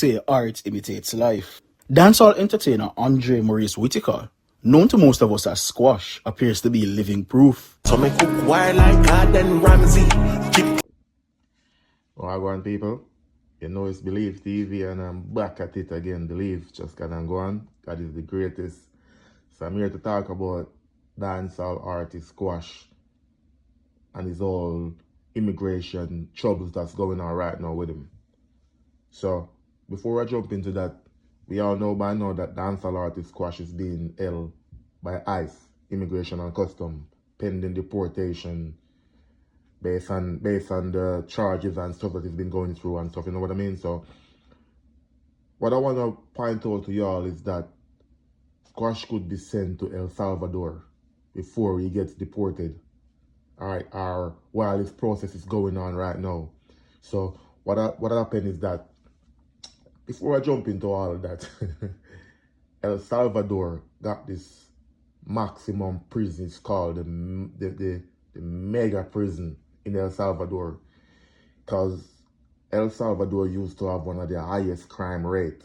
Say art imitates life. Dancehall entertainer Andre Maurice Whitaker, known to most of us as Squash, appears to be living proof. So me cook wild like Gordon Ramsay. Keep Wagwan people, you know it's Believe TV and I'm back at it again. Believe, just gonna go on. God is the greatest. So I'm here to talk about dancehall artist Squash and his whole immigration troubles that's going on right now with him. So before I jump into that, we all know by now that dancehall artist Squash is being held by ICE, Immigration and Custom, pending deportation based on the charges and stuff that he's been going through and stuff, you know what I mean? So what I want to point out to y'all is that Squash could be sent to El Salvador before he gets deported, all right, or while this process is going on right now. So what happened is that before I jump into all of that, El Salvador got this maximum prison. It's called the mega prison in El Salvador, because El Salvador used to have one of the highest crime rate.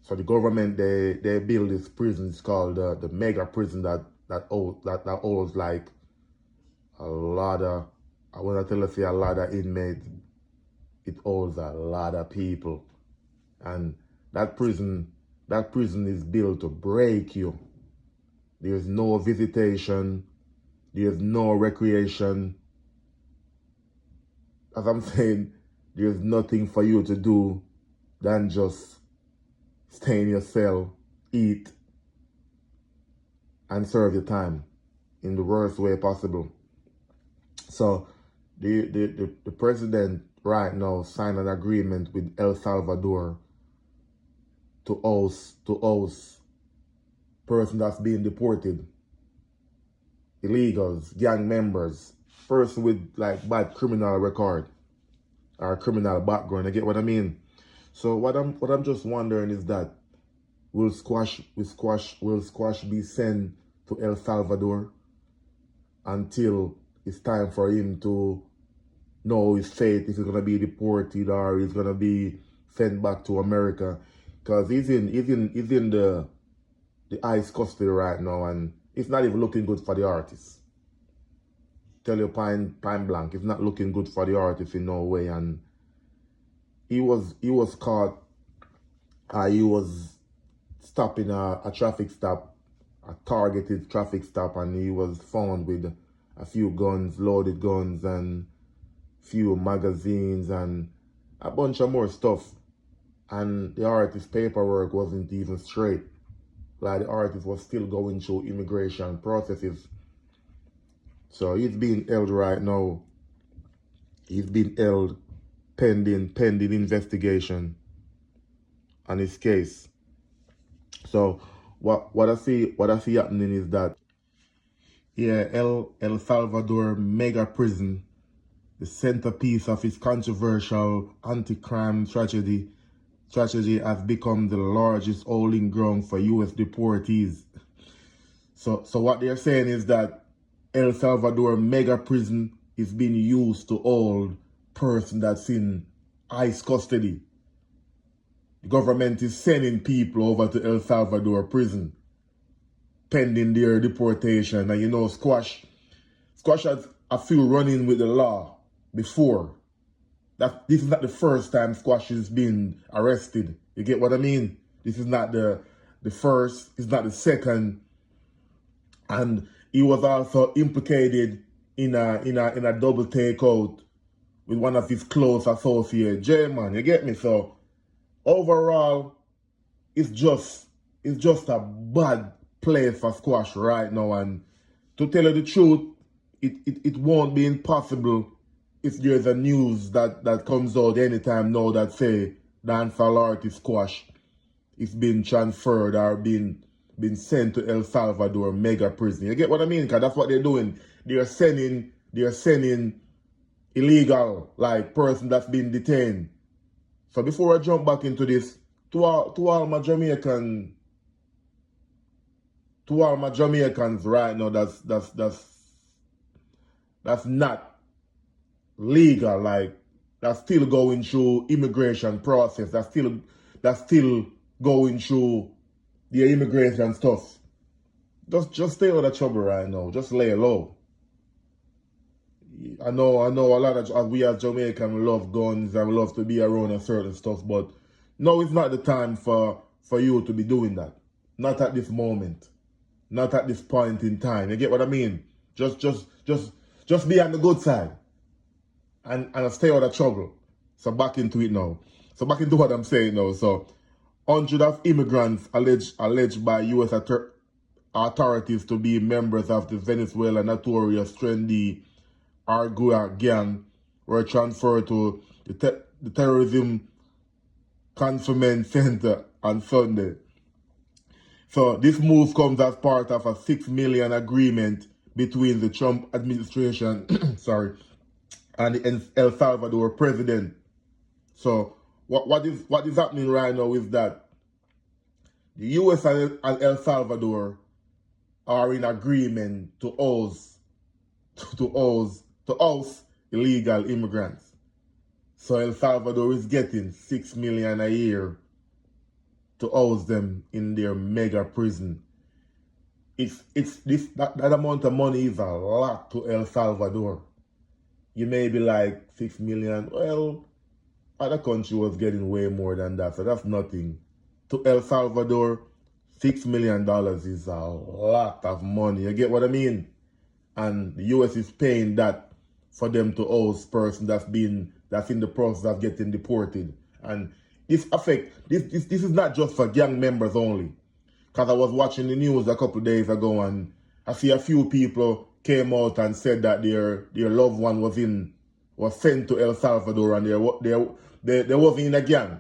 So the government they build this prison. It's called the mega prison that holds like a lot of, I want to tell you, a lot of inmates. It holds a lot of people, and that prison is built to break you. There's no visitation, there's no recreation. As I'm saying, there's nothing for you to do than just stay in your cell, eat, and serve your time in the worst way possible. So the president right now signed an agreement with El Salvador to host person that's being deported, illegals, gang members, person with like bad criminal record or criminal background. You get what I mean? So what I'm just wondering is that will Squash be sent to El Salvador until it's time for him to know his fate, if he's gonna be deported or he's gonna be sent back to America? Because he's in the ICE custody right now, and it's not even looking good for the artist. Tell you point blank, it's not looking good for the artist in no way. And he was caught. He was stopping a traffic stop, a targeted traffic stop, and he was found with a few guns, loaded guns, and few magazines and a bunch of more stuff. And the artist's paperwork wasn't even straight. Like the artist was still going through immigration processes. So he's being held right now. He's being held pending investigation on his case. So what I see happening is that, yeah, El Salvador mega prison, the centerpiece of its controversial anti-crime strategy has become the largest holding ground for U.S. deportees. So what they're saying is that El Salvador mega prison is being used to hold person that's in ICE custody. The government is sending people over to El Salvador prison pending their deportation. And you know, Squash has a few run-in with the law before. This is not the first time Squash has been arrested. You get what I mean? This is not the first, it's not the second. And he was also implicated in a double takeout with one of his close associates, J-Man. You get me? So overall, it's just a bad place for Squash right now. And to tell you the truth, it won't be impossible if there's a news that comes out anytime now that say dancehall artist Squash is being transferred or been sent to El Salvador mega prison. You get what I mean? Because that's what they're doing. They're sending illegal, like, person that's been detained. So before I jump back into this, to all my Jamaicans right now, that's not legal. Like, that's still going through immigration process, that's still going through the immigration stuff. Just stay out of trouble right now. Just lay low. I know a lot of we as Jamaican love guns and we love to be around and certain stuff, but no, it's not the time for you to be doing that. Not at this moment. Not at this point in time. You get what I mean? Just be on the good side. And stay out of trouble. So back into it now. So back into what I'm saying now. So hundreds of immigrants alleged by U.S. authorities to be members of the Venezuela notorious trendy Argua gang were transferred to the terrorism confinement center on Sunday. So this move comes as part of a $6 million agreement between the Trump administration and the El Salvador president. So what is happening right now is that the U.S. and El Salvador are in agreement to house illegal immigrants. So El Salvador is getting $6 million a year to house them in their mega prison. That amount of money is a lot to El Salvador. You may be like 6 million. Well, other country was getting way more than that, so that's nothing. To El Salvador, $6 million is a lot of money. You get what I mean? And the US is paying that for them to house person that's in the process of getting deported. And this is not just for gang members only. Because I was watching the news a couple of days ago and I see a few people came out and said that their loved one was sent to El Salvador and they wasn't in a gang.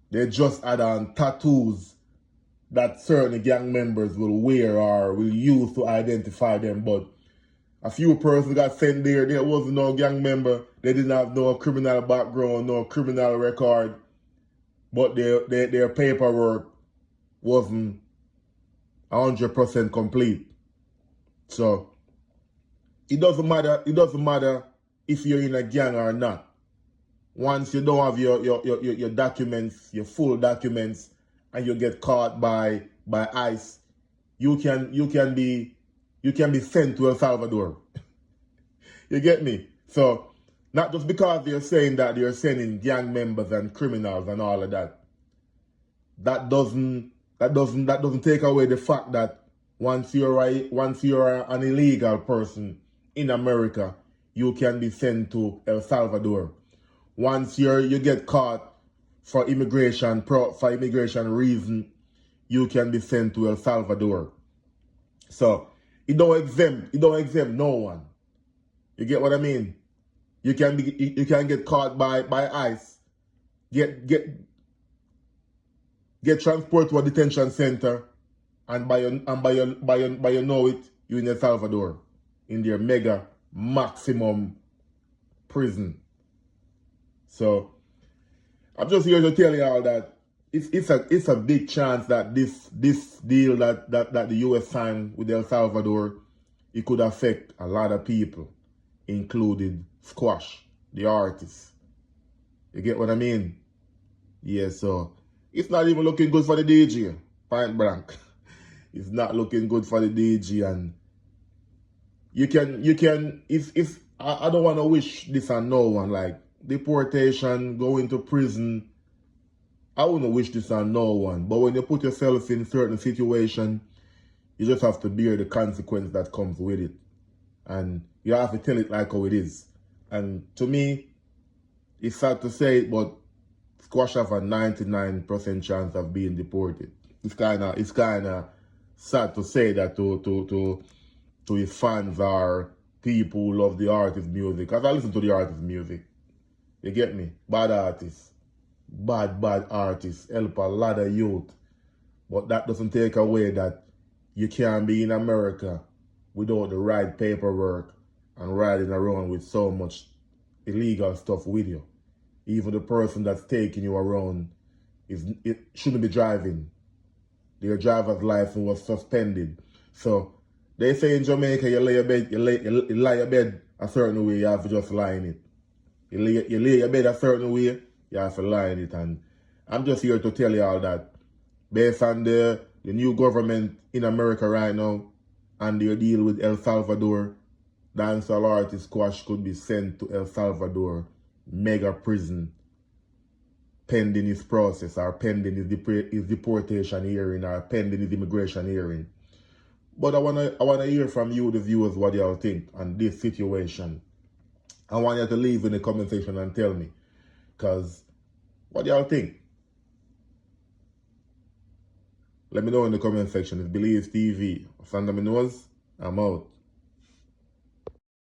They just had on tattoos that certain gang members will wear or will use to identify them. But a few persons got sent there. There wasn't no gang member. They didn't have no criminal background, no criminal record. But their paperwork wasn't 100% complete. So it doesn't matter if you're in a gang or not. Once you don't have your documents, your full documents, and you get caught by ICE, you can be sent to El Salvador. You get me? So not just because they're saying that they're sending gang members and criminals and all of that. That doesn't take away the fact that once you're an illegal person in America, you can be sent to El Salvador. Once you get caught for immigration reason, you can be sent to El Salvador. So it don't exempt no one. You get what I mean? You can get caught by ICE, get transported to a detention center, and by you know it, you're in El Salvador, in their mega maximum prison. So I'm just here to tell you all that it's a big chance that this deal that the US signed with El Salvador, it could affect a lot of people, including Squash, the artist. You get what I mean? Yeah, so it's not even looking good for the DJ, point blank. It's not looking good for the DJ, and you can if I don't want to wish this on no one, like deportation, going to prison. I wouldn't wish this on no one. But when you put yourself in certain situation, you just have to bear the consequence that comes with it. And you have to tell it like how it is. And to me, it's sad to say it, but Squash have a 99% chance of being deported. It's kinda sad to say that to his fans or people who love the artist's music. Because I listen to the artist's music. You get me? Bad artists. Bad artists help a lot of youth. But that doesn't take away that you can't be in America without the right paperwork and riding around with so much illegal stuff with you. Even the person that's taking you around shouldn't be driving. Their driver's license was suspended. So they say in Jamaica you lie your bed a certain way, you have to just lie in it. You lay your bed a certain way, you have to lie in it. And I'm just here to tell you all that based on the new government in America right now and their deal with El Salvador, dancehall artist Squash could be sent to El Salvador mega prison pending his process or pending his deportation hearing or pending his immigration hearing. But I wanna hear from you, the viewers, what y'all think on this situation. I want you to leave in the comment section and tell me. Because what y'all think? Let me know in the comment section. It's Believe TV. Sandra Minoz, I'm out.